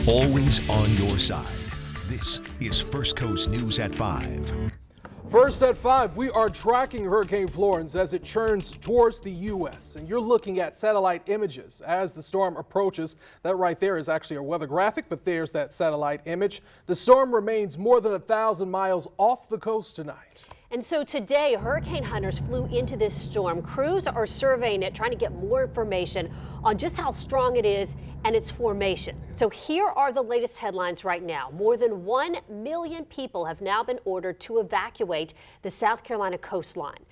always on your side. This is First Coast News at 5. First at 5, we are tracking Hurricane Florence as it churns towards the U.S. And you're looking at satellite images as the storm approaches. That right there is actually a weather graphic, but there's that satellite image. The storm remains more than 1,000 miles off the coast tonight. And so today, hurricane hunters flew into this storm. Crews are surveying it, trying to get more information on just how strong it is and its formation. So here are the latest headlines right now. More than 1 million people have now been ordered to evacuate the South Carolina coastline.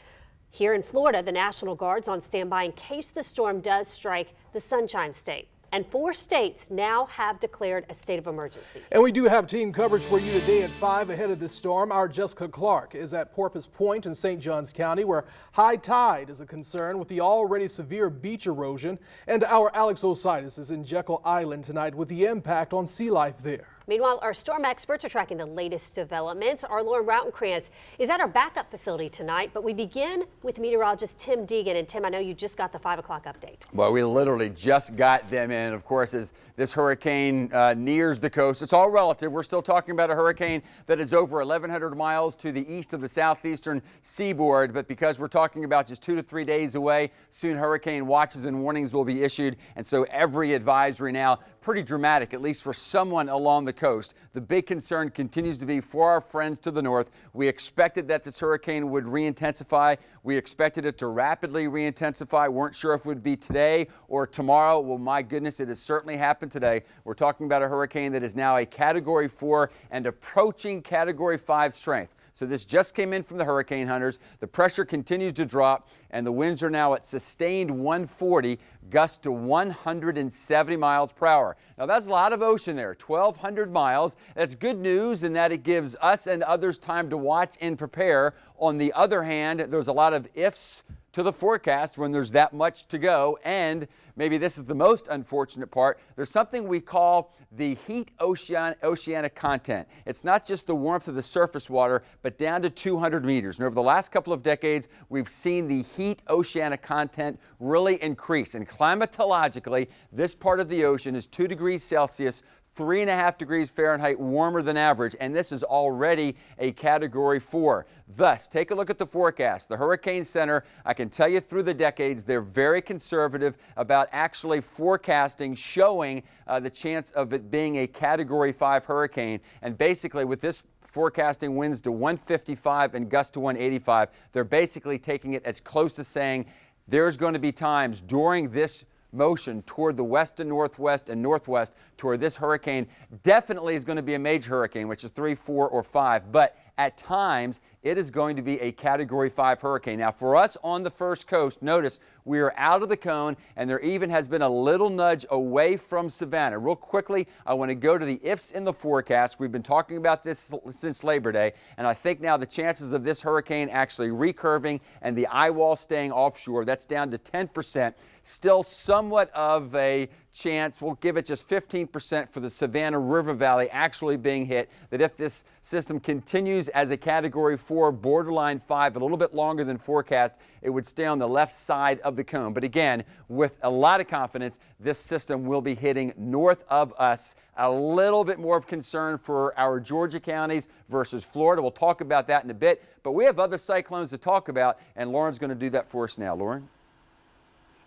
Here in Florida, the National Guard's on standby in case the storm does strike the Sunshine State. And 4 states now have declared a state of emergency. And we do have team coverage for you today at 5 ahead of this storm. Our Jessica Clark is at Porpoise Point in St. Johns County, where high tide is a concern with the already severe beach erosion. And our Alex Ositis is in Jekyll Island tonight with the impact on sea life there. Meanwhile, our storm experts are tracking the latest developments. Our Lauren Routenkrantz is at our backup facility tonight, but we begin with meteorologist Tim Deegan. And Tim, I know you just got the 5 o'clock update. Well, we literally just got them in. Of course, as this hurricane nears the coast, it's all relative. We're still talking about a hurricane that is over 1,100 miles to the east of the southeastern seaboard. But because we're talking about just 2 to 3 days away, soon hurricane watches and warnings will be issued. And so every advisory now pretty dramatic, at least for someone along the coast. The big concern continues to be for our friends to the north. We expected that this hurricane would re-intensify. We expected it to rapidly re-intensify. Weren't sure if it would be today or tomorrow. Well, my goodness, it has certainly happened today. We're talking about a hurricane that is now a Category 4 and approaching Category 5 strength. So this just came in from the hurricane hunters. The pressure continues to drop, and the winds are now at sustained 140, gusts to 170 miles per hour. Now that's a lot of ocean there, 1,200 miles. That's good news in that it gives us and others time to watch and prepare. On the other hand, there's a lot of ifs to the forecast when there's that much to go, and maybe this is the most unfortunate part. There's something we call the heat oceanic content. It's not just the warmth of the surface water, but down to 200 meters. And over the last couple of decades, we've seen the heat oceanic content really increase. And climatologically, this part of the ocean is 2 degrees Celsius, 3.5 degrees Fahrenheit warmer than average, and this is already a Category 4. Thus, take a look at the forecast. The Hurricane Center, I can tell you through the decades, they're very conservative about actually forecasting, showing the chance of it being a Category 5 hurricane. And basically, with this forecasting winds to 155 and gusts to 185, they're basically taking it as close as saying there's going to be times during this motion toward the west and northwest toward this hurricane definitely is going to be a major hurricane, which is 3, 4, or 5. But at times, it is going to be a Category 5 hurricane. Now, for us on the first coast, notice we are out of the cone, and there even has been a little nudge away from Savannah. Real quickly, I want to go to the ifs in the forecast. We've been talking about this since Labor Day, and I think now the chances of this hurricane actually recurving and the eye wall staying offshore, that's down to 10%. Still somewhat of a chance, we'll give it just 15% for the Savannah River Valley actually being hit, that if this system continues as a Category 4, borderline 5, a little bit longer than forecast, it would stay on the left side of the cone. But again, with a lot of confidence, this system will be hitting north of us. A little bit more of concern for our Georgia counties versus Florida. We'll talk about that in a bit, but we have other cyclones to talk about, and Lauren's going to do that for us now. Lauren?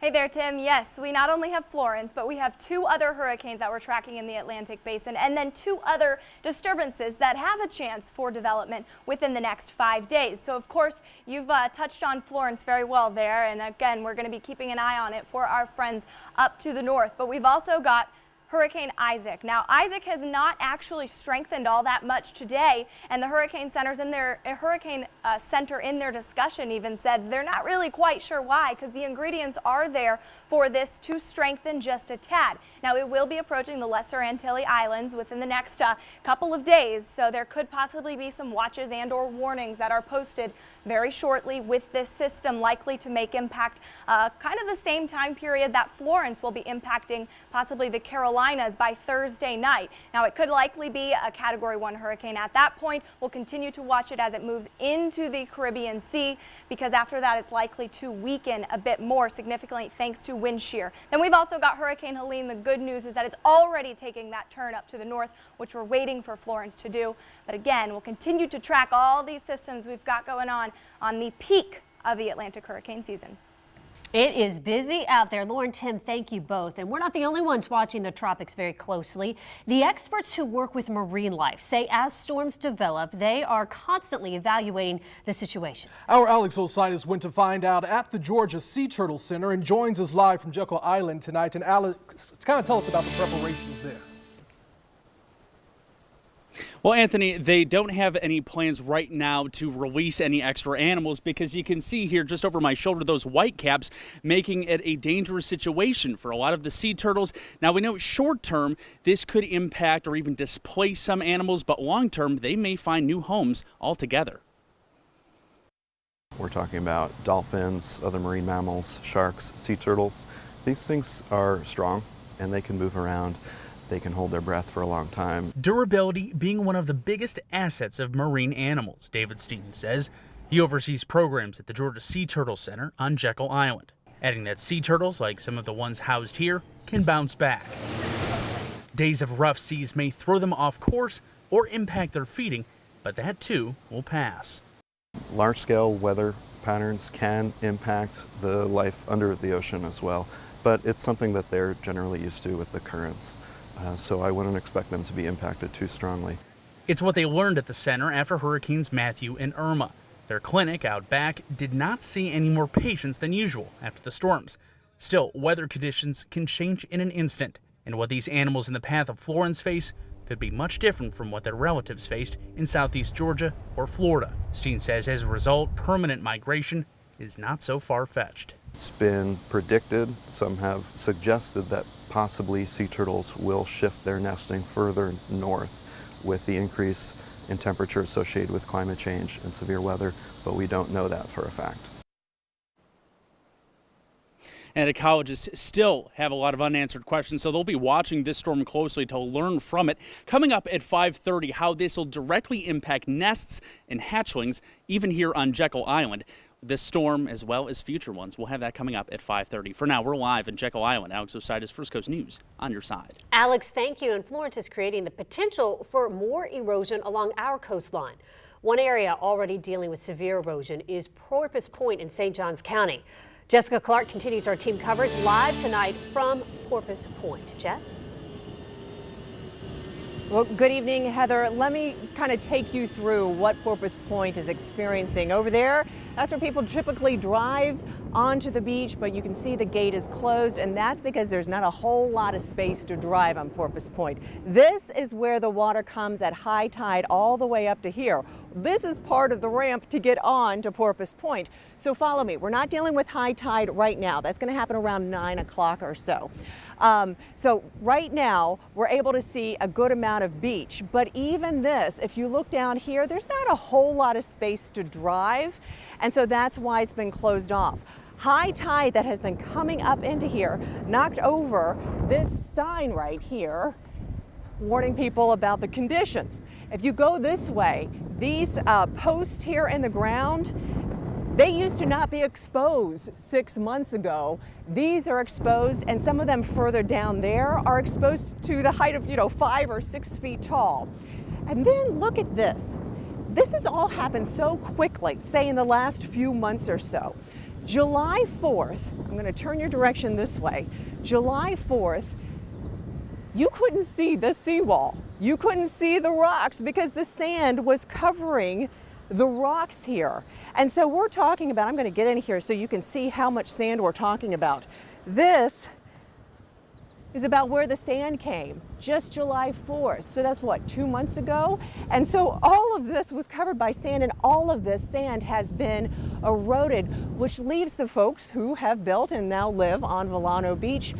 Hey there, Tim. Yes, we not only have Florence, but we have 2 other hurricanes that we're tracking in the Atlantic Basin, and then 2 other disturbances that have a chance for development within the next 5 days. So, of course, you've touched on Florence very well there, and again, we're going to be keeping an eye on it for our friends up to the north. But we've also got Hurricane Isaac. Now, Isaac has not actually strengthened all that much today, and the Hurricane Center in their discussion even said they're not really quite sure why, because the ingredients are there for this to strengthen just a tad. Now, it will be approaching the Lesser Antilles Islands within the next couple of days, so there could possibly be some watches and or warnings that are posted very shortly with this system, likely to make impact kind of the same time period that Florence will be impacting possibly the Carolinas Carolinas by Thursday night. Now, it could likely be a Category 1 hurricane at that point. We'll continue to watch it as it moves into the Caribbean Sea, because after that it's likely to weaken a bit more significantly thanks to wind shear. Then we've also got Hurricane Helene. The good news is that it's already taking that turn up to the north, which we're waiting for Florence to do. But again, we'll continue to track all these systems we've got going on the peak of the Atlantic hurricane season. It is busy out there. Lauren, Tim, thank you both. And we're not the only ones watching the tropics very closely. The experts who work with marine life say as storms develop, they are constantly evaluating the situation. Our Alex Osiris went to find out at the Georgia Sea Turtle Center and joins us live from Jekyll Island tonight. And Alex, kind of tell us about the preparations there. Well, Anthony, they don't have any plans right now to release any extra animals, because you can see here just over my shoulder those white caps, making it a dangerous situation for a lot of the sea turtles. Now, we know short term this could impact or even displace some animals, but long term they may find new homes altogether. We're talking about dolphins, other marine mammals, sharks, sea turtles. These things are strong and they can move around. They can hold their breath for a long time. Durability being one of the biggest assets of marine animals, David Steaton says. He oversees programs at the Georgia Sea Turtle Center on Jekyll Island, adding that sea turtles, like some of the ones housed here, can bounce back. Days of rough seas may throw them off course or impact their feeding, but that too will pass. Large-scale weather patterns can impact the life under the ocean as well, but it's something that they're generally used to with the currents. So I wouldn't expect them to be impacted too strongly. It's what they learned at the center after Hurricanes Matthew and Irma. Their clinic out back did not see any more patients than usual after the storms. Still, weather conditions can change in an instant, and what these animals in the path of Florence face could be much different from what their relatives faced in southeast Georgia or Florida. Steen says as a result, permanent migration is not so far-fetched. It's been predicted, some have suggested that possibly sea turtles will shift their nesting further north with the increase in temperature associated with climate change and severe weather, but we don't know that for a fact. And ecologists still have a lot of unanswered questions, so they'll be watching this storm closely to learn from it. Coming up at 5:30, how this will directly impact nests and hatchlings, even here on Jekyll Island. This storm, as well as future ones, we'll have that coming up at 5:30. For now, we're live in Jekyll Island. Alex Osiris, First Coast News, on your side. Alex, thank you. And Florence is creating the potential for more erosion along our coastline. One area already dealing with severe erosion is Porpoise Point in St. Johns County. Jessica Clark continues our team coverage live tonight from Porpoise Point. Jess? Well, good evening, Heather. Let me kind of take you through what Porpoise Point is experiencing over there. That's where people typically drive onto the beach, but you can see the gate is closed, and that's because there's not a whole lot of space to drive on Porpoise Point. This is where the water comes at high tide all the way up to here. This is part of the ramp to get on to Porpoise Point. So follow me. We're not dealing with high tide right now. That's going to happen around 9 o'clock or so. So right now we're able to see a good amount of beach, but even this, if you look down here, there's not a whole lot of space to drive, and so that's why it's been closed off. High tide that has been coming up into here knocked over this sign right here warning people about the conditions. If you go this way, these posts here in the ground, they used to not be exposed 6 months ago. These are exposed, and some of them further down there are exposed to the height of, 5 or 6 feet tall. And then look at this. This has all happened so quickly, say in the last few months or so. July 4th, I'm going to turn your direction this way. July 4th, you couldn't see the seawall. You couldn't see the rocks because the sand was covering the rocks here. And so we're talking about, I'm going to get in here so you can see how much sand we're talking about. This is about where the sand came, just July 4th. So that's what, 2 months ago? And so all of this was covered by sand, and all of this sand has been eroded, which leaves the folks who have built and now live on Volano Beach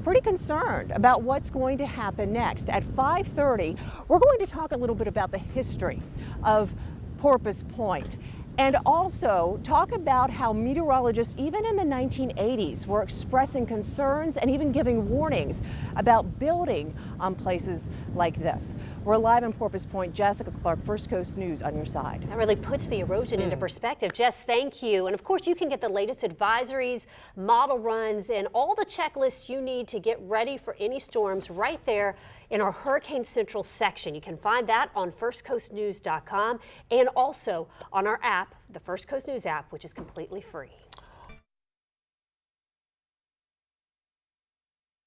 pretty concerned about what's going to happen next. At 5:30, we're going to talk a little bit about the history of Porpoise Point. And also talk about how meteorologists, even in the 1980s, were expressing concerns and even giving warnings about building on places like this. We're live in Porpoise Point. Jessica Clark, First Coast News on your side. That really puts the erosion into perspective. Jess, thank you. And of course, you can get the latest advisories, model runs, and all the checklists you need to get ready for any storms right there in our Hurricane Central section. You can find that on firstcoastnews.com and also on our app, the First Coast News app, which is completely free.